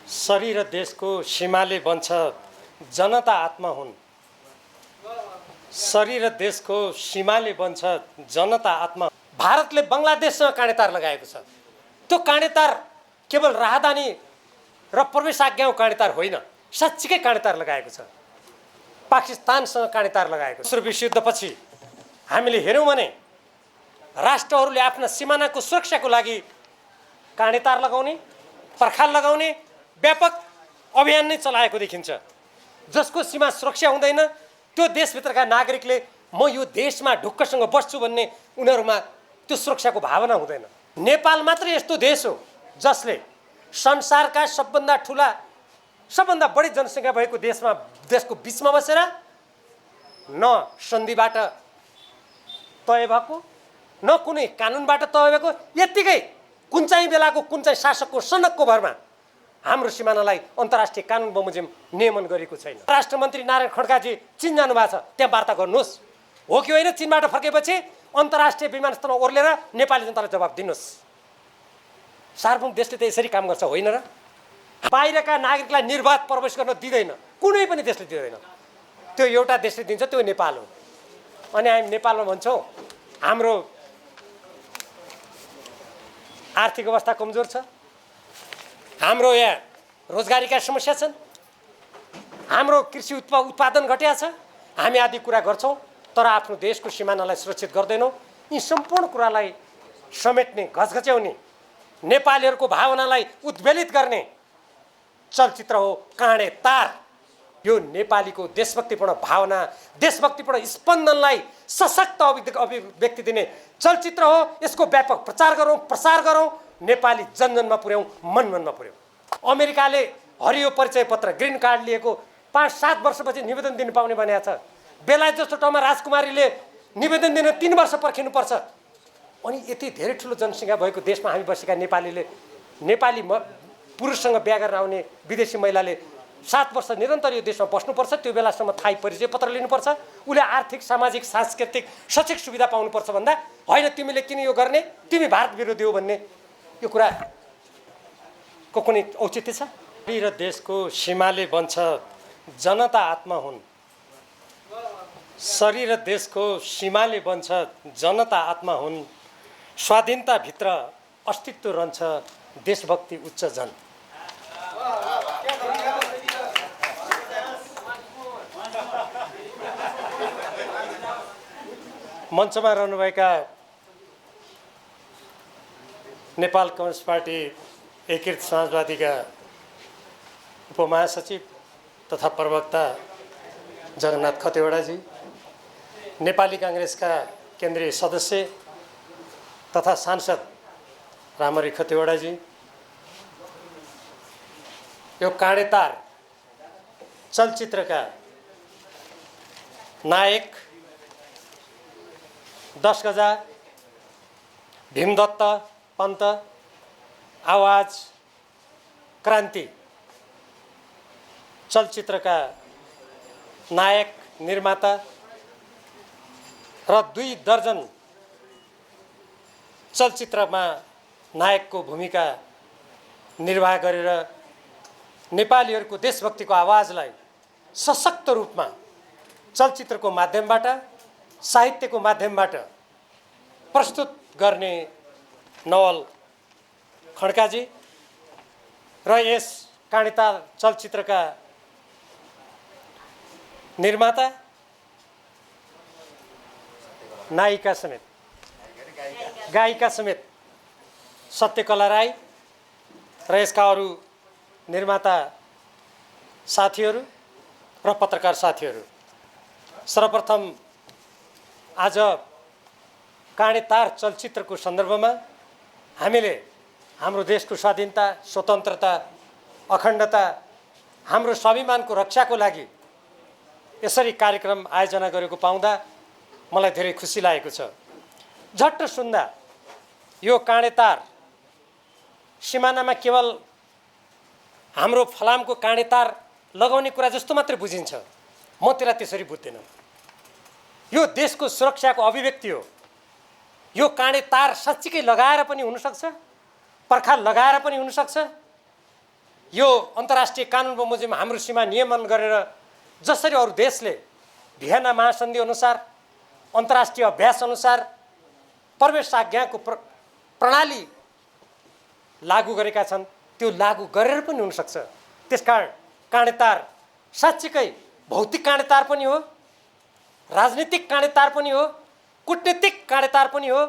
शरीर देशको सीमाले बन्छ जनता आत्मा हुन्। शरीर देशको सीमाले बन्छ जनता आत्मा। भारतले बङ्गलादेशसँग काँडेतार लगाएको छ। त्यो काँडेतार केवल राहदानी र प्रवेशाज्ञाको काँडेतार होइन, साँच्चीकै काँडेतार लगाएको छ। पाकिस्तानसँग काँडेतार लगाएको छ। दोस्रो विश्वयुद्धपछि हामीले हेर्यौँ भने राष्ट्रहरूले आफ्ना सिमानाको सुरक्षाको लागि काँडेतार लगाउने, पर्खाल लगाउने व्यापक अभियान नै चलाएको देखिन्छ। जसको सीमा सुरक्षा हुँदैन त्यो देशभित्रका नागरिकले म यो देशमा ढुक्कसँग बस्छु भन्ने उनीहरूमा त्यो सुरक्षाको भावना हुँदैन। नेपाल मात्रै यस्तो देश हो जसले संसारका सबभन्दा ठुला, सबभन्दा बढी जनसङ्ख्या भएको देशको बिचमा बसेर न सन्धिबाट तय भएको, न कुनै कानुनबाट तय भएको, यत्तिकै कुन चाहिँ बेलाको कुन चाहिँ शासकको सनकको भरमा हाम्रो सिमानालाई अन्तर्राष्ट्रिय कानुन बमोजिम नियमन गरेको छैन। राष्ट्रमन्त्री नारायण खड्काजी चीन जानु भएको छ, त्यहाँ वार्ता गर्नुहोस्। हो कि होइन, चीनबाट फर्केपछि अन्तर्राष्ट्रिय विमानस्थलमा ओर्लेर नेपाली जनतालाई जवाब दिनुहोस्। सार्वभौम देशले त यसरी काम गर्छ होइन र? बाहिरका नागरिकलाई निर्वाध प्रवेश गर्न दिँदैन, कुनै पनि देशले दिँदैन। त्यो एउटा देशले दिन्छ, त्यो नेपाल हो। अनि हामी नेपालमा भन्छौँ हाम्रो आर्थिक अवस्था कमजोर छ, हाम्रो यहाँ रोजगारीका समस्या छन्, हाम्रो कृषि उत्पादन घट्या छ, हामी आदि कुरा गर्छौँ तर आफ्नो देशको सिमानालाई सुरक्षित गर्दैनौँ। यी सम्पूर्ण कुरालाई समेट्ने, घचघच्याउने, नेपालीहरूको भावनालाई उद्वेलित गर्ने चलचित्र हो काँडेतार। यो नेपालीको देशभक्तिपूर्ण भावना, देशभक्तिपूर्ण स्पन्दनलाई सशक्त अभिव्यक्ति दिने चलचित्र हो। यसको व्यापक प्रचार गरौँ, प्रसार गरौँ, नेपाली जनजनमा पुर्याउँ, मन मनमा पुर्याउँ। अमेरिकाले हरियो परिचय पत्र, ग्रिन कार्ड लिएको 5-7 वर्षपछि निवेदन दिनु पाउने भनेको छ। बेलायत जस्तो ठाउँमा राजकुमारीले निवेदन दिन 3 वर्ष पर्खिनुपर्छ। अनि यति धेरै ठुलो जनसङ्ख्या भएको देशमा हामी बसेका नेपाली पुरुषसँग बिहा गर्न आउने विदेशी महिलाले 7 वर्ष निरन्तर यो देशमा बस्नुपर्छ। त्यो बेलासम्म थाई परिचय पत्र लिनुपर्छ। उसले आर्थिक, सामाजिक, सांस्कृतिक, शैक्षिक सुविधा पाउनुपर्छ भन्दा होइन तिमीले किन यो गर्ने, तिमी भारत विरोधी हो भन्ने यो कुराको कुनै औचित्य छ? शरीर देशको सीमाले बन्छ जनता आत्मा हुन्। शरीर देशको सीमाले बन्छ जनता आत्मा हुन्। स्वाधीनताभित्र अस्तित्व रहन्छ देशभक्ति उच्च जन। मञ्चमा रहनुभएका नेपाल कम्युनिस्ट पार्टी एकीकृत समाजवादीका उपमहासचिव तथा प्रवक्ता जगन्नाथ खतिवडाजी, नेपाली काङ्ग्रेसका केन्द्रीय सदस्य तथा सांसद रामहरि खतिवडाजी, यो काँडेतार चलचित्रका नायक 10 गजा, भीमदत्त पन्त, आवाज, क्रान्ति चलचित्रका नायक, निर्माता र 2 दर्जन चलचित्रमा नायकको भूमिका निर्वाह गरेर नेपालीहरूको देशभक्तिको आवाजलाई सशक्त रूपमा चलचित्रको माध्यमबाट, साहित्यको माध्यमबाट प्रस्तुत गर्ने नवल खड्काजी र यस काँडेतार चलचित्रका निर्माता, नायिका समेत, गायिका समेत सत्यकला राई र यसका अरू निर्माता साथीहरू र पत्रकार साथीहरू, सर्वप्रथम आज काँडेतार चलचित्रको सन्दर्भमा हामीले हाम्रो देशको स्वाधीनता, स्वतन्त्रता, अखण्डता, हाम्रो स्वाभिमानको रक्षाको लागि यसरी कार्यक्रम आयोजना गरेको पाउँदा मलाई धेरै खुसी लागेको छ। झट्ट सुन्दा यो काँडेतार सिमानामा केवल हाम्रो फलामको काँडेतार लगाउने कुरा जस्तो मात्रै बुझिन्छ। म त्यसलाई त्यसरी बुझ्दिनँ। यो देशको सुरक्षाको अभिव्यक्ति हो। यो काँडेतार साँच्चीकै लगाएर पनि हुनसक्छ, पर्खाल लगाएर पनि हुनसक्छ, यो अन्तर्राष्ट्रिय कानुन बमोजिम हाम्रो सीमा नियमन गरेर जसरी अरू देशले भियना महासन्धि अनुसार अन्तर्राष्ट्रिय अभ्यास अनुसार प्रवेश आज्ञाको प्रणाली लागू गरेका छन् त्यो लागू गरेर पनि हुनसक्छ। त्यसकारण काँडेतार साँच्चीकै भौतिक काँडेतार पनि हो, राजनीतिक काँडेतार पनि हो, कूटनीतिक काँडेतार पनि हो।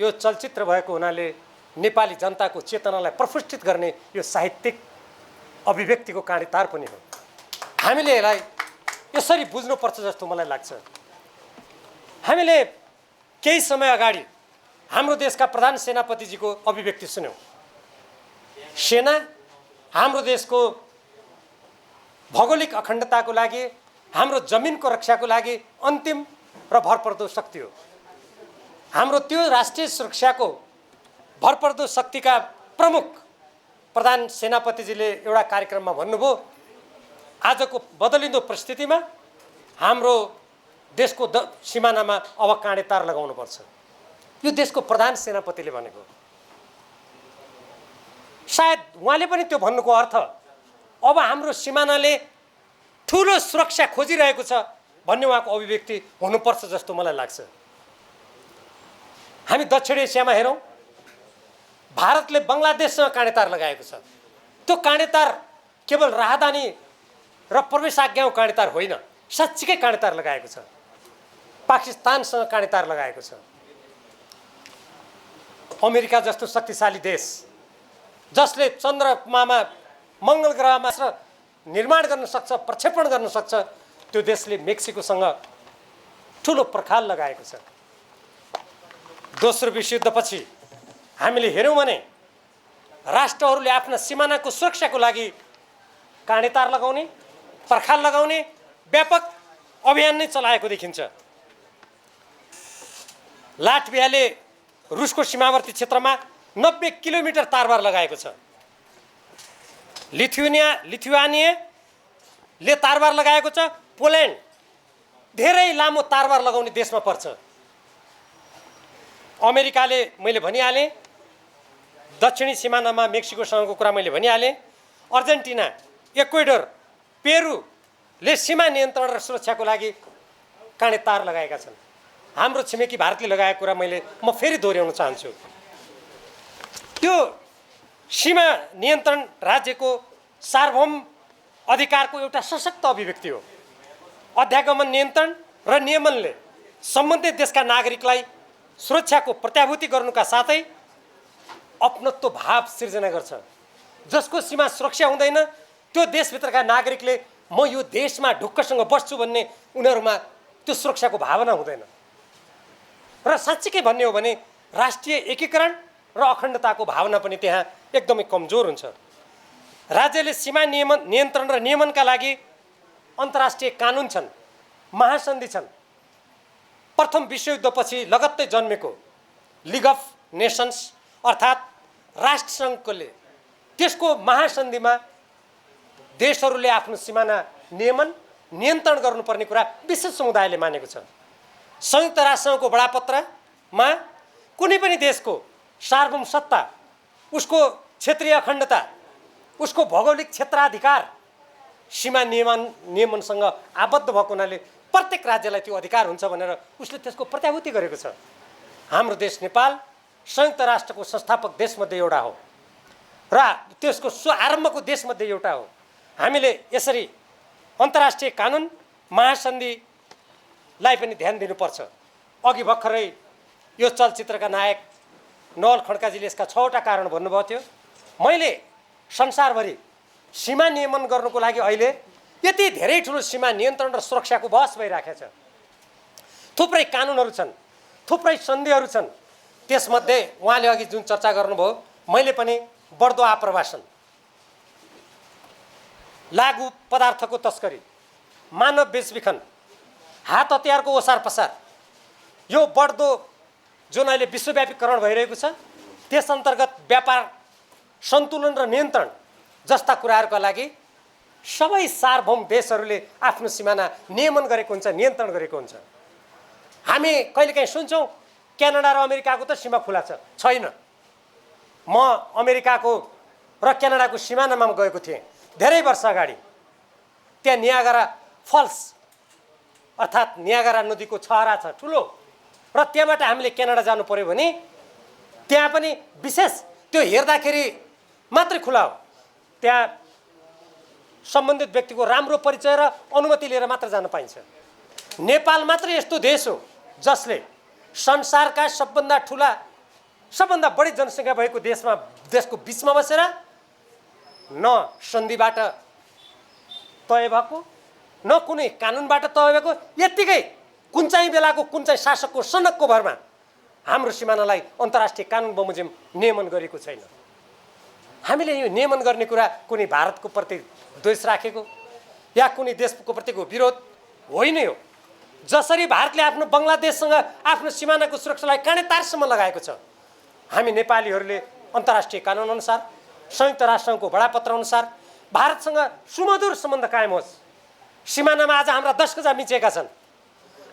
यो चलचित्र भएको हुनाले नेपाली जनताको चेतनालाई प्रफुल्लित गर्ने यो साहित्यिक अभिव्यक्तिको काँडेतार पनि हो। हामीले यसलाई यसरी बुझ्नुपर्छ जस्तो मलाई लाग्छ। हामीले केही समय अगाडि हाम्रो देशका प्रधान सेनापतिजीको अभिव्यक्ति सुन्यौँ। सेना हाम्रो देशको भौगोलिक अखण्डताको लागि, हाम्रो जमिनको रक्षाको लागि अन्तिम र भरपर्दो शक्ति हो। हाम्रो त्यो राष्ट्रिय सुरक्षाको भरपर्दो शक्तिका प्रमुख प्रधान सेनापतिजीले एउटा कार्यक्रममा भन्नुभयो, आजको बदलिँदो परिस्थितिमा हाम्रो देशको सिमानामा अब काँडेतार लगाउनुपर्छ। यो देशको प्रधान सेनापतिले भनेको। सायद उहाँले पनि त्यो भन्नुको अर्थ अब हाम्रो सिमानाले ठुलो सुरक्षा खोजिरहेको छ भन्ने उहाँको अभिव्यक्ति हुनुपर्छ जस्तो मलाई लाग्छ। हामी दक्षिण एसियामा हेरौँ, भारतले बङ्गलादेशसँग काँडेतार लगाएको छ। त्यो काँडेतार केवल राहदानी र प्रवेशाज्ञाको काँडेतार होइन, साँच्चीकै काँडेतार लगाएको छ। पाकिस्तानसँग काँडेतार लगाएको छ। अमेरिका जस्तो शक्तिशाली देश जसले चन्द्रमामा मङ्गल ग्रहमा निर्माण गर्न सक्छ, प्रक्षेपण गर्न सक्छ, त्यो देशले मेक्सिकोसँग ठुलो पर्खाल लगाएको छ। दोस्रो विश्वयुद्धपछि हामीले हेऱ्यौँ भने राष्ट्रहरूले आफ्ना सिमानाको सुरक्षाको लागि काँडेतार लगाउने, पर्खाल लगाउने व्यापक अभियान नै चलाएको देखिन्छ। लाटभियाले रुसको सीमावर्ती क्षेत्रमा 90 किलोमिटर तारबार लगाएको छ। लिथुआनियाले तारबार लगाएको छ। पोल्यान्ड धेरै लामो तारबार लगाउने देशमा पर्छ। अमेरिकाले मैले भनिहालेँ, दक्षिणी सिमानामा मेक्सिकोसँगको कुरा मैले भनिहालेँ। अर्जेन्टिना, इक्वेडर, पेरुले सीमा नियन्त्रण र सुरक्षाको लागि काँडेतार लगाएका छन्। हाम्रो छिमेकी भारतले लगाएको कुरा म फेरि दोहोऱ्याउन चाहन्छु। त्यो सीमा नियन्त्रण राज्यको सार्वभौम अधिकारको एउटा सशक्त अभिव्यक्ति हो। अध्यागमन नियन्त्रण र नियमनले सम्बन्धित देशका नागरिकलाई सुरक्षाको प्रत्याभूति गर्नुका साथै अपनत्व भाव सिर्जना गर्छ। जसको सीमा सुरक्षा हुँदैन त्यो देशभित्रका नागरिकले म यो देशमा ढुक्कसँग बस्छु भन्ने उनीहरूमा त्यो सुरक्षाको भावना हुँदैन। र साँच्चीकै भन्ने हो भने राष्ट्रिय एकीकरण र अखण्डताको भावना पनि त्यहाँ एकदमै कमजोर हुन्छ। राज्यले सीमा नियन्त्रण र नियमनका लागि अन्तर्राष्ट्रिय कानुन छन्, महासन्धि छन्। प्रथम विश्वयुद्धपछि लगत्तै जन्मेको लिग अफ नेसन्स अर्थात् राष्ट्रसङ्घले त्यसको महासन्धिमा देशहरूले आफ्नो सिमाना नियन्त्रण गर्नुपर्ने कुरा विश्व समुदायले मानेको छ। संयुक्त राष्ट्रसङ्घको बडापत्रमा कुनै पनि देशको सार्वभौम सत्ता, उसको क्षेत्रीय अखण्डता, उसको भौगोलिक क्षेत्राधिकार सीमा नियमनसँग आबद्ध भएको हुनाले प्रत्येक राज्यलाई त्यो अधिकार हुन्छ भनेर उसले त्यसको प्रत्याभूति गरेको छ। हाम्रो देश नेपाल संयुक्त राष्ट्रको संस्थापक देशमध्ये एउटा हो र त्यसको आरम्भको देशमध्ये एउटा हो। हामीले यसरी अन्तर्राष्ट्रिय कानुन महासन्धिलाई पनि ध्यान दिनुपर्छ। अघि भर्खरै यो चलचित्रका नायक नवल खड्काजीले यसका 6वटा कारण भन्नुभएको थियो। मैले संसारभरि सीमा नियमन गर्नुको लागि अहिले यति धेरै ठुलो सीमा नियन्त्रण र सुरक्षाको बहस भइरहेको छ। थुप्रै कानुनहरू छन्, थुप्रै सन्धिहरू छन्। त्यसमध्ये उहाँले अघि जुन चर्चा गर्नुभयो, मैले पनि बढ्दो आप्रवासन, लागु पदार्थको तस्करी, मानव बेचबिखन, हात हतियारको ओसार पसार, यो बढ्दो जुन अहिले विश्वव्यापीकरण भइरहेको छ त्यस अन्तर्गत व्यापार सन्तुलन र नियन्त्रण जस्ता कुराहरूका लागि सबै सार्वभौम देशहरूले आफ्नो सिमाना नियमन गरेको हुन्छ, नियन्त्रण गरेको हुन्छ। हामी कहिलेकाहीँ सुन्छौँ क्यानाडा र अमेरिकाको त सीमा खुला छ। छैन। म अमेरिकाको र क्यानाडाको सिमानामा गएको थिएँ धेरै वर्ष अगाडि। त्यहाँ नियागरा फल्स अर्थात् नियागरा नदीको छहरा छ ठुलो, र त्यहाँबाट हामीले क्यानाडा जानु पर्यो भने त्यहाँ पनि विशेष त्यो हेर्दाखेरि मात्रै खुला हो। त्यहाँ सम्बन्धित व्यक्तिको राम्रो परिचय र अनुमति लिएर मात्र जान पाइन्छ। नेपाल मात्र यस्तो देश हो जसले संसारका सबभन्दा ठुला सबभन्दा बढी जनसङ्ख्या भएको देशको बिचमा बसेर न सन्धिबाट तय भएको न कुनै कानुनबाट तय भएको यत्तिकै कुन चाहिँ बेलाको कुन चाहिँ शासकको सनकको भरमा हाम्रो सिमानालाई अन्तर्राष्ट्रिय कानुन बमोजिम नियमन गरेको छैन। हामीले यो नियमन गर्ने कुरा कुनै भारतको प्रति द्वेष राखेको या कुनै देशको प्रतिको विरोध होइन यो। जसरी भारतले आफ्नो बङ्गलादेशसँग आफ्नो सिमानाको सुरक्षालाई काँडेतारसम्म लगाएको छ, हामी नेपालीहरूले अन्तर्राष्ट्रिय कानुन अनुसार संयुक्त राष्ट्रसङ्घको बडापत्र अनुसार भारतसँग सुमधुर सम्बन्ध कायम होस्। सिमानामा आज हाम्रा 10 गजा मिचेका छन्।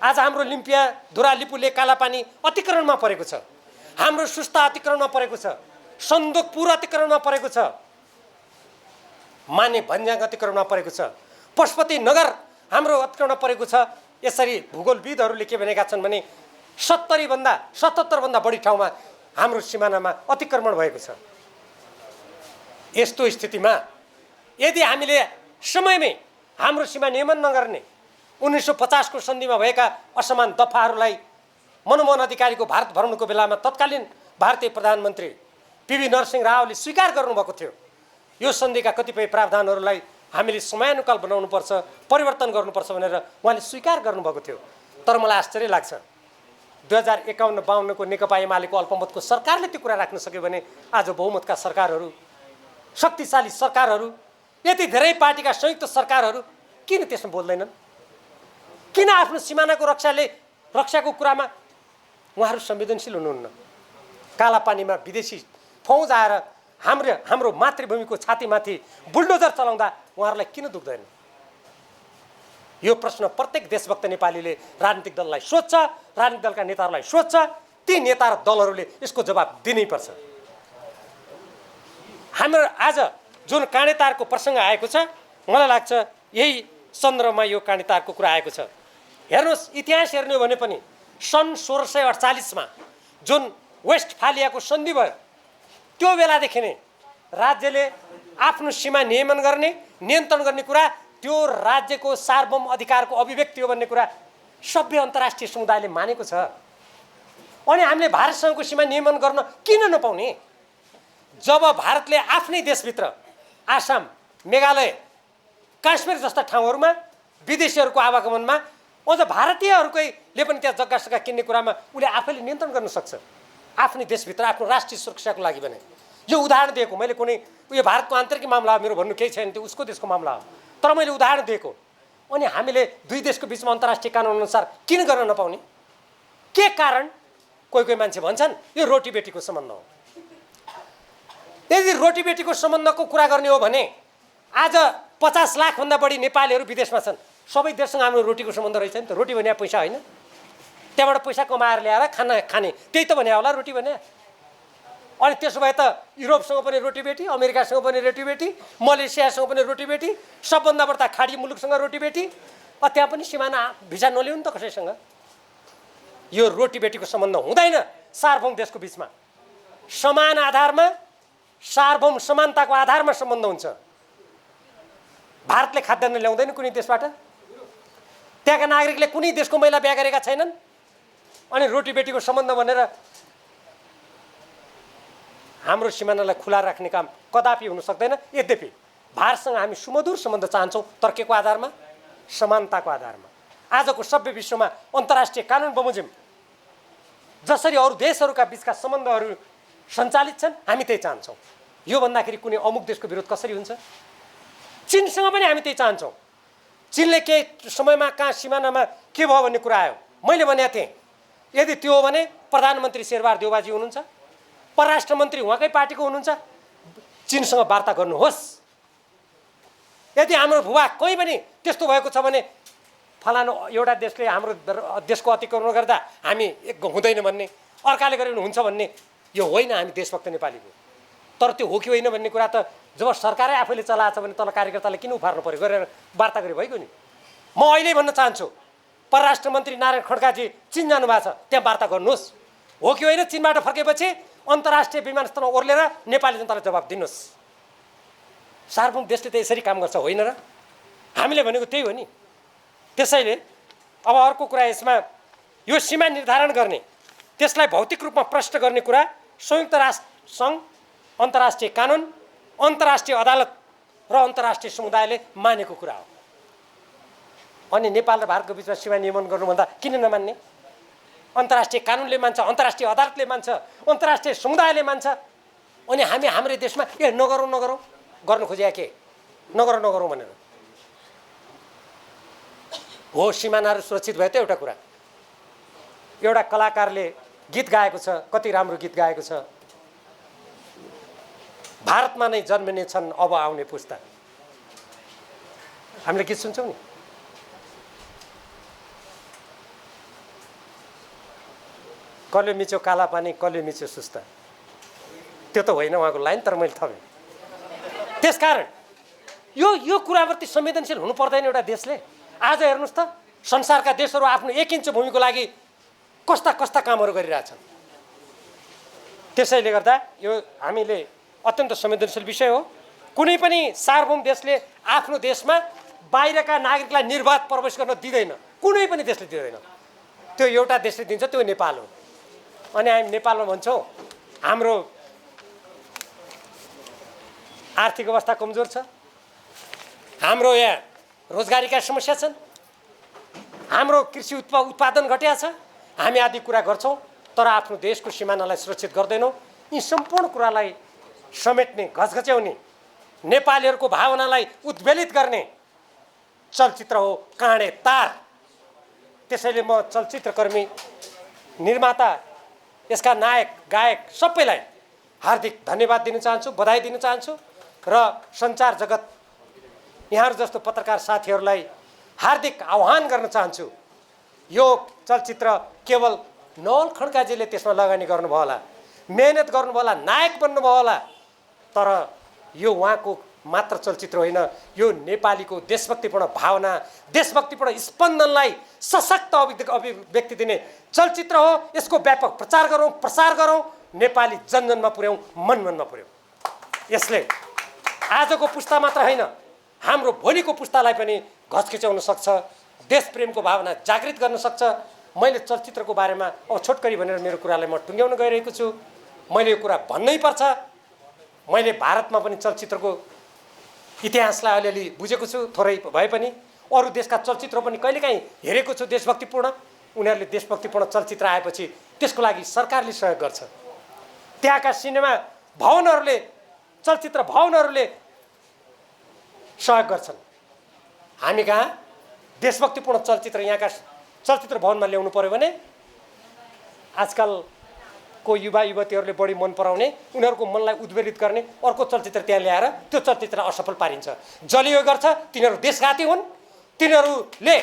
आज हाम्रो लिम्पिया धुरा लिपुले कालापानी अतिक्रमणमा परेको छ, हाम्रो सुस्ता अतिक्रमणमा परेको छ, सन्दकपुर अतिक्रमणमा परेको छ, माने भन्ज्याङ अतिक्रमणमा परेको छ, पशुपति नगर हाम्रो अतिक्रमणमा परेको छ। यसरी भूगोलविदहरूले के भनेका छन् भने 77 भन्दा बढी ठाउँमा हाम्रो सिमानामा अतिक्रमण भएको छ। यस्तो स्थितिमा यदि हामीले समयमै हाम्रो सीमा नियमन नगर्ने 1950 को सन्धिमा भएका असमान दफाहरूलाई मनमोहन अधिकारीको भारत भ्रमणको बेलामा तत्कालीन भारतीय प्रधानमन्त्री पीवी नरसिंह रावले स्वीकार गर्नुभएको थियो। यो सन्धिका कतिपय प्रावधानहरूलाई हामीले समयानुकाल बनाउनुपर्छ, परिवर्तन गर्नुपर्छ भनेर उहाँले स्वीकार गर्नुभएको थियो। तर मलाई आश्चर्य लाग्छ 2051-52 को नेकपा एमालेको अल्पमतको सरकारले त्यो कुरा राख्न सक्यो भने आज बहुमतका सरकारहरू, शक्तिशाली सरकारहरू, यति धेरै पार्टीका संयुक्त सरकारहरू किन त्यसमा बोल्दैनन्? किन आफ्नो सिमानाको रक्षाको कुरामा उहाँहरू संवेदनशील हुनुहुन्न? कालापानीमा विदेशी फौज आएर हाम्रो मातृभूमिको छातीमाथि बुलडोजर चलाउँदा उहाँहरूलाई किन दुख्दैन? यो प्रश्न प्रत्येक देशभक्त नेपालीले राजनीतिक दललाई सोध्छ, राजनीतिक दलका नेताहरूलाई सोध्छ। ती नेता र दलहरूले यसको जवाब दिनैपर्छ। हाम्रो आज जुन काँडेतारको प्रसङ्ग आएको छ, मलाई लाग्छ यही सन्दर्भमा यो काँडेतारको कुरा आएको छ। हेर्नुहोस्, इतिहास हेर्ने हो भने पनि सन् 1648 मा जुन वेस्टफालियाको सन्धि भयो, त्यो बेलादेखि नै राज्यले आफ्नो सीमा नियमन गर्ने, नियन्त्रण गर्ने कुरा त्यो राज्यको सार्वभौम अधिकारको अभिव्यक्ति हो भन्ने कुरा सभ्य अन्तर्राष्ट्रिय समुदायले मानेको छ। अनि हामीले भारतसँगको सीमा नियमन गर्न किन नपाउने? जब भारतले आफ्नै देशभित्र आसाम, मेघालय, काश्मीर जस्ता ठाउँहरूमा विदेशीहरूको आवागमनमा अझ भारतीयहरूकैले पनि त्यहाँ जग्गा सग्गा किन्ने कुरामा उसले आफैले नियन्त्रण गर्न सक्छ, आफ्नै देशभित्र आफ्नो राष्ट्रिय सुरक्षाको लागि भने। यो उदाहरण दिएको मैले, कुनै उयो भारतको आन्तरिक मामला हो, मेरो भन्नु केही छैन, त्यो उसको देशको मामला हो, तर मैले उदाहरण दिएको। अनि हामीले दुई देशको बिचमा अन्तर्राष्ट्रिय कानुन अनुसार किन गर्न नपाउने? के कारण? कोही मान्छे भन्छन् यो रोटी बेटीको सम्बन्ध हो। यदि रोटी बेटीको सम्बन्धको कुरा गर्ने हो भने आज 50 लाखभन्दा बढी नेपालीहरू विदेशमा छन्। सबै देशसँग हाम्रो रोटीको सम्बन्ध रहेछ नि त। रोटी भने पैसा होइन, त्यहाँबाट पैसा कमाएर ल्याएर खाने, त्यही त भने होला रोटी भने। अनि त्यसो भए त युरोपसँग पनि रोटी बेटी, अमेरिकासँग पनि रोटी बेटी, मलेसियासँग पनि रोटी बेटी, सबभन्दा बढ्ता खाडी मुलुकसँग रोटी बेटी, त्यहाँ पनि सिमाना भिसा नलिउँ त कसैसँग। यो रोटी बेटीको सम्बन्ध हुँदैन सार्वभौम देशको बिचमा। समान आधारमा, सार्वभौम समानताको आधारमा सम्बन्ध हुन्छ। भारतले खाद्यान्न ल्याउँदैन कुनै देशबाट, त्यहाँका नागरिकले कुनै देशको महिला बिहा गरेका छैनन्, अनि रोटी बेटीको सम्बन्ध भनेर हाम्रो सिमानालाई खुला राख्ने काम कदापि हुन सक्दैन। यद्यपि भारतसँग हामी सुमधुर सम्बन्ध चाहन्छौँ, तर्कको आधारमा, समानताको आधारमा। आजको सभ्य विश्वमा अन्तर्राष्ट्रिय कानुन बमोजिम जसरी अरू देशहरूका बिचका सम्बन्धहरू सञ्चालित छन्, हामी त्यही चाहन्छौँ। यो भन्दाखेरि कुनै अमुक देशको विरोध कसरी हुन्छ? चीनसँग पनि हामी त्यही चाहन्छौँ। चीनले केही समयमा कहाँ सिमानामा के भयो भन्ने कुरा आयो, मैले भनेको थिएँ यदि त्यो हो भने प्रधानमन्त्री शेरबहादुर देउबाजी हुनुहुन्छ, परराष्ट्र मन्त्री उहाँकै पार्टीको हुनुहुन्छ, चीनसँग वार्ता गर्नुहोस्। यदि हाम्रो भूभाग कहीँ पनि त्यस्तो भएको छ भने फलानु एउटा देशले हाम्रो देशको अतिक्रमण गर्दा हामी हुँदैन भन्ने, अर्काले गरे भने हुन्छ भन्ने, यो होइन हामी देशभक्त नेपालीको। तर त्यो हो कि होइन भन्ने कुरा त जब सरकारै आफैले चलाएको छ भने तल कार्यकर्ताले किन उफार्नु पर्यो गरेर वार्ता गरे भइगयो नि। म अहिले भन्न चाहन्छु, परराष्ट्र मन्त्री नारायण खड्काजी चीन जानुभएको छ, त्यहाँ वार्ता गर्नुहोस्। हो कि होइन चीनबाट फर्केपछि अन्तर्राष्ट्रिय विमानस्थलमा ओर्लेर नेपाली जनतालाई जवाब दिनुहोस्। सार्वभौम देशले त यसरी काम गर्छ होइन र? हामीले भनेको त्यही हो नि। त्यसैले अब अर्को कुरा यसमा यो सीमा निर्धारण गर्ने, त्यसलाई भौतिक रूपमा प्रष्ट गर्ने कुरा संयुक्त राष्ट्र सङ्घ, अन्तर्राष्ट्रिय कानुन, अन्तर्राष्ट्रिय अदालत र अन्तर्राष्ट्रिय समुदायले मानेको कुरा हो। अनि नेपाल र भारतको बिचमा सीमा नियमन गर्नुभन्दा किन नमान्ने? अन्तर्राष्ट्रिय कानुनले मान्छ, अन्तर्राष्ट्रिय अदालतले मान्छ, अन्तर्राष्ट्रिय समुदायले मान्छ, अनि हामी हाम्रै देशमा ए नगरौँ नगरौँ गर्नु खोजेका के? नगरौँ नगरौँ भनेर हो सीमानाहरू सुरक्षित भयो त एउटा कुरा। एउटा कलाकारले गीत गाएको छ, कति राम्रो गीत गाएको छ, भारतमा नै जन्मिने छन् अब आउने पुस्ता। हामीले गीत सुन्छौँ नि। कल्यो मिच्यो काला पानी, कल्यो मिच्यो सुस्ता, त्यो त होइन उहाँको लाइन, तर मैले थपेँ। त्यसकारण यो कुराप्रति संवेदनशील हुनु पर्दैन एउटा देशले। आज हेर्नुहोस् त, संसारका देशहरू आफ्नो 1 इन्च भूमिको लागि कस्ता कस्ता कामहरू गरिरहेछन्। त्यसैले गर्दा यो हामीले अत्यन्त संवेदनशील विषय हो। कुनै पनि सार्वभौम देशले आफ्नो देशमा बाहिरका नागरिकलाई निर्वाध प्रवेश गर्न दिँदैन, कुनै पनि देशले दिँदैन। त्यो एउटा देशले दिन्छ, त्यो नेपाल हो। अनि हामी नेपालमा भन्छौँ हाम्रो आर्थिक अवस्था कमजोर छ, हाम्रो यहाँ रोजगारीका समस्या छन्, हाम्रो कृषि उत्पादन घट्या छ, हामी आदि कुरा गर्छौँ तर आफ्नो देशको सिमानालाई सुरक्षित गर्दैनौँ। यी सम्पूर्ण कुरालाई समेट्ने, घचघच्याउने, नेपालीहरूको भावनालाई उद्वेलित गर्ने चलचित्र हो काँडे तार। त्यसैले म चलचित्रकर्मी, निर्माता, यसका नायक, गायक सबैलाई हार्दिक धन्यवाद दिन चाहन्छु, बधाई दिन चाहन्छु र सञ्चार जगत यहाँहरू जस्तो पत्रकार साथीहरूलाई हार्दिक आह्वान गर्न चाहन्छु। यो चलचित्र केवल नवल खड्काजीले त्यसमा लगानी गर्नुभयो होला, मेहनत गर्नुभयो होला, नायक बन्नुभयो होला, तर यो उहाँको मात्र चलचित्र होइन, यो नेपालीको देशभक्तिपूर्ण भावना, देशभक्तिपूर्ण स्पन्दनलाई सशक्त अभिव्यक्ति दिने चलचित्र हो। यसको व्यापक प्रचार गरौँ, प्रसार गरौँ, नेपाली जनजनमा पुर्याउँ, मन मनमा पुर्याउँ। यसले आजको पुस्ता मात्र होइन, हाम्रो भोलिको पुस्तालाई पनि घचखिचाउन सक्छ, देशप्रेमको भावना जागृत गर्न सक्छ। मैले चलचित्रको बारेमा अब छोटकरी भनेर मेरो कुरालाई म टुङ्ग्याउन गइरहेको छु। मैले यो कुरा भन्नै पर्छ। मैले भारतमा पनि चलचित्रको इतिहासलाई अलिअलि बुझेको छु, थोरै भए पनि। अरू देशका चलचित्र पनि कहिलेकाहीँ हेरेको छु देशभक्तिपूर्ण। उनीहरूले देशभक्तिपूर्ण चलचित्र आएपछि त्यसको लागि सरकारले सहयोग गर्छ। त्यहाँका सिनेमा भवनहरूले, चलचित्र भवनहरूले सहयोग गर्छन्। हामी कहाँ देशभक्तिपूर्ण चलचित्र यहाँका चलचित्र भवनमा ल्याउनु पर्यो भने आजकलको युवा युवतीहरूले बढी मन पराउने, उनीहरूको मनलाई उद्वेलित गर्ने अर्को चलचित्र त्यहाँ ल्याएर त्यो चलचित्रलाई असफल पारिन्छ। जसले यो गर्छ तिनीहरू देशघाती हुन्। तिनीहरूले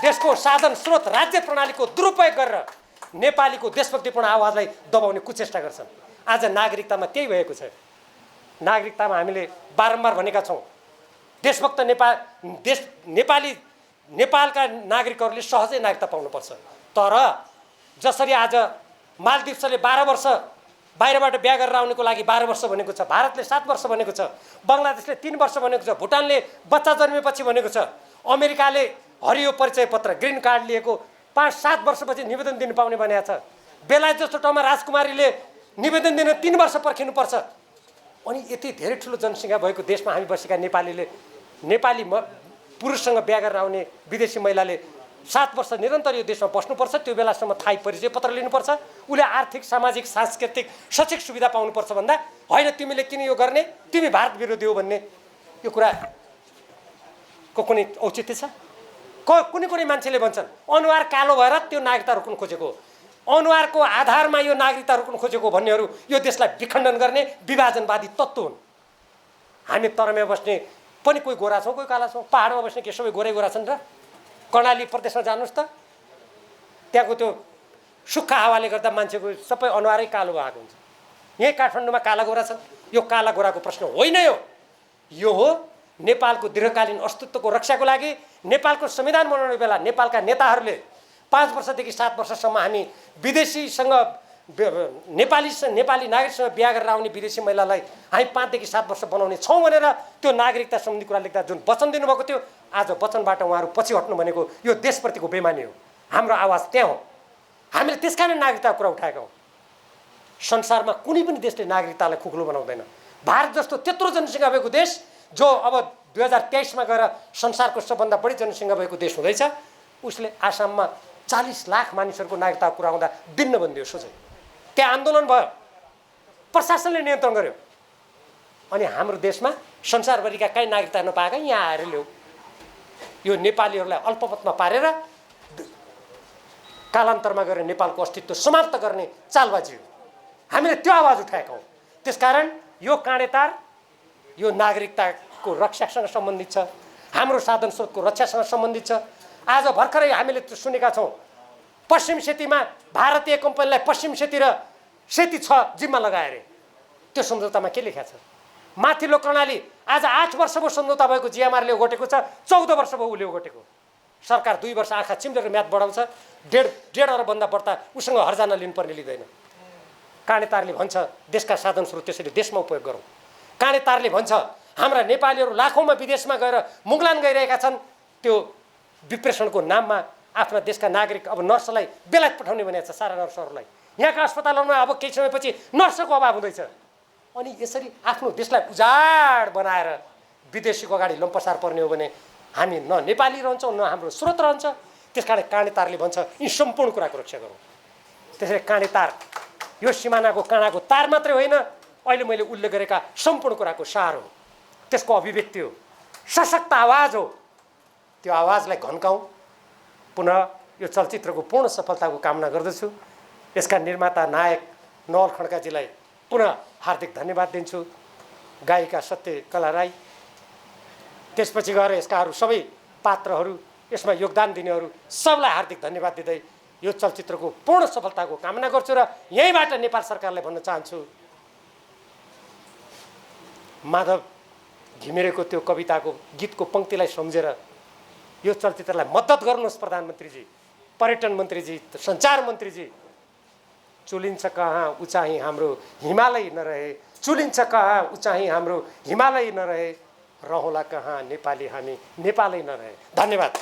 देशको साधन स्रोत राज्य प्रणालीको दुरुपयोग गरेर नेपालीको देशभक्तिपूर्ण आवाजलाई दबाउने कुचेष्टा गर्छन्। आज नागरिकतामा त्यही भएको छ। नागरिकतामा हामीले बारम्बार भनेका छौँ, देशभक्त नेपालका नागरिकहरूले सहजै नागरिकता पाउनुपर्छ। तर जसरी आज मालदिप्सले 12 वर्ष बाहिरबाट बिहा गरेर आउनेको लागि 12 वर्ष भनेको छ, भारतले 7 वर्ष भनेको छ, बङ्गलादेशले 3 वर्ष भनेको छ, भुटानले बच्चा जन्मेपछि भनेको छ, अमेरिकाले हरियो परिचय पत्र ग्रिन कार्ड लिएको 5-7 वर्षपछि निवेदन दिनु पाउने भनेको छ, बेलायत जस्तो ठाउँमा राजकुमारीले निवेदन दिन 3 वर्ष पर्खिनुपर्छ। अनि यति धेरै ठुलो जनसङ्ख्या भएको देशमा हामी बसेका नेपाली पुरुषसँग बिहा गरेर आउने विदेशी महिलाले 7 वर्ष निरन्तर यो देशमा बस्नुपर्छ। त्यो बेलासम्म थाई परिचय पत्र लिनुपर्छ। उसले आर्थिक, सामाजिक, सांस्कृतिक, शैक्षिक सुविधा पाउनुपर्छ भन्दा होइन तिमीले किन यो गर्ने, तिमी भारत विरोधी हो भन्ने यो कुराको कुनै औचित्य छ? कुनै मान्छेले भन्छन् अनुहार कालो भएर त्यो नागरिकता रोक्न खोजेको हो, अनुहारको आधारमा यो नागरिकता रोक्न खोजेको भन्नेहरू यो देशलाई विखण्डन गर्ने विभाजनवादी तत्त्व हुन्। हामी तराईमा बस्ने पनि कोही गोरा छौँ, कोही काला छौँ। पहाडमा बस्ने के सबै गोरा छन् र? कर्णाली प्रदेशमा जानुहोस् त, त्यहाँको त्यो सुक्खा हावाले गर्दा मान्छेको सबै अनुहारै कालो भएको हुन्छ। यहीँ काठमाडौँमा काला गोरा छन्। यो काला गोराको प्रश्न होइन, यो हो नेपालको दीर्घकालीन अस्तित्वको रक्षाको लागि नेपालको संविधान बनाउने बेला नेपालका नेताहरूले 5 वर्षदेखि 7 वर्षसम्म हामी विदेशीसँग नेपाली नागरिकसँग बिहा गरेर आउने विदेशी महिलालाई हामी 5 देखि 7 वर्ष बनाउने छौँ भनेर त्यो नागरिकता सम्बन्धी कुरा लेख्दा जुन वचन दिनुभएको थियो, आज वचनबाट उहाँहरू पछि हट्नु भनेको यो देशप्रतिको बेमानी हो। हाम्रो आवाज त्यहाँ हो। हामीले त्यसकारण नागरिकताको कुरा उठाएका हौँ। संसारमा कुनै पनि देशले नागरिकतालाई खुकुलो बनाउँदैन। भारत जस्तो त्यत्रो जनसङ्ख्या भएको देश, जो अब 2023मा गएर संसारको सबभन्दा बढी जनसङ्ख्या भएको देश हुँदैछ, उसले आसाममा 40 लाख मानिसहरूको नागरिकताको कुरा आउँदा दिन्न भनिदियो सोझै। त्यहाँ आन्दोलन भयो, प्रशासनले नियन्त्रण गर्यो, अनि हाम्रो देशमा संसारभरिका काहीँ नागरिकता नपाएका यहाँ आएर ल्याऊ। यो नेपालीहरूलाई अल्पमतमा पारेर कालान्तरमा गएर नेपालको अस्तित्व समाप्त गर्ने चालबाजी हो। हामीले त्यो आवाज उठाएका हौँ। त्यसकारण यो काँडेतार यो नागरिकताको रक्षासँग सम्बन्धित छ, हाम्रो साधन स्रोतको रक्षासँग सम्बन्धित छ। आज भर्खरै हामीले सुनेका छौँ पश्चिम सेतीमा भारतीय कम्पनीलाई पश्चिम सेती र सेती 6 जिम्मा लगाए अरे। त्यो सम्झौतामा के लेखा छ? माथिल्लो कर्णाली आज 8 वर्ष भयो सम्झौता भएको, जिएमआरले ओगटेको छ, 14 वर्ष भयो उसले ओगटेको। सरकार 2 वर्ष आँखा चिम्लेर म्याद बढाउँछ, डेढ अरबभन्दा बढ्ता उसँग हर्जाना लिनुपर्ने लिँदैन। काँडेतारले भन्छ देशका साधन स्रोत त्यसरी देशमा उपयोग गरौँ। काँडेतारले भन्छ हाम्रा नेपालीहरू लाखौँमा विदेशमा गएर मुगलान गइरहेका छन्, त्यो विप्रेषणको नाममा आफ्ना देशका नागरिक अब नर्सलाई बेलायत पठाउने भनेको छ। सारा नर्सहरूलाई यहाँका अस्पतालहरूमा अब केही समयपछि नर्सको अभाव हुँदैछ। अनि यसरी आफ्नो देशलाई उजाड बनाएर विदेशीको अगाडि लम्पसार पर्ने हो भने हामी न नेपाली रहन्छौँ न हाम्रो स्रोत रहन्छ। त्यसकारण काँडेतारले भन्छ यी सम्पूर्ण कुराको रक्षा गरौँ। त्यसैले काँडेतार यो सिमानाको काँडाको तार मात्रै होइन, अहिले मैले उल्लेख गरेका सम्पूर्ण कुराको सार हो, त्यसको अभिव्यक्ति हो, सशक्त आवाज हो। त्यो आवाजलाई घन्काउँ। पुनः यो चलचित्रको पूर्ण सफलताको कामना गर्दछु। यसका निर्माता नायक नवल खड्काजीलाई पुनः हार्दिक धन्यवाद दिन्छु, गायिका सत्यकला राई, त्यसपछि गएर यसका अरू सबै पात्रहरू, यसमा योगदान दिनेहरू सबलाई हार्दिक धन्यवाद दिँदै यो चलचित्रको पूर्ण सफलताको कामना गर्छु। र यहीँबाट नेपाल सरकारलाई भन्न चाहन्छु, माधव घिमिरेको त्यो कविताको गीतको पङ्क्तिलाई सम्झेर यो चलचित्रलाई मद्दत गर्नुहोस्। प्रधानमन्त्रीजी, पर्यटन मन्त्रीजी, सञ्चार मन्त्रीजी, चुलिन्छ कहाँ उचाइ हाम्रो हिमालय नरहे, चुलिन्छ कहाँ उचाइ हाम्रो हिमालय नरहे, रहला कहाँ नेपाली हामी नेपालै नरहे। धन्यवाद।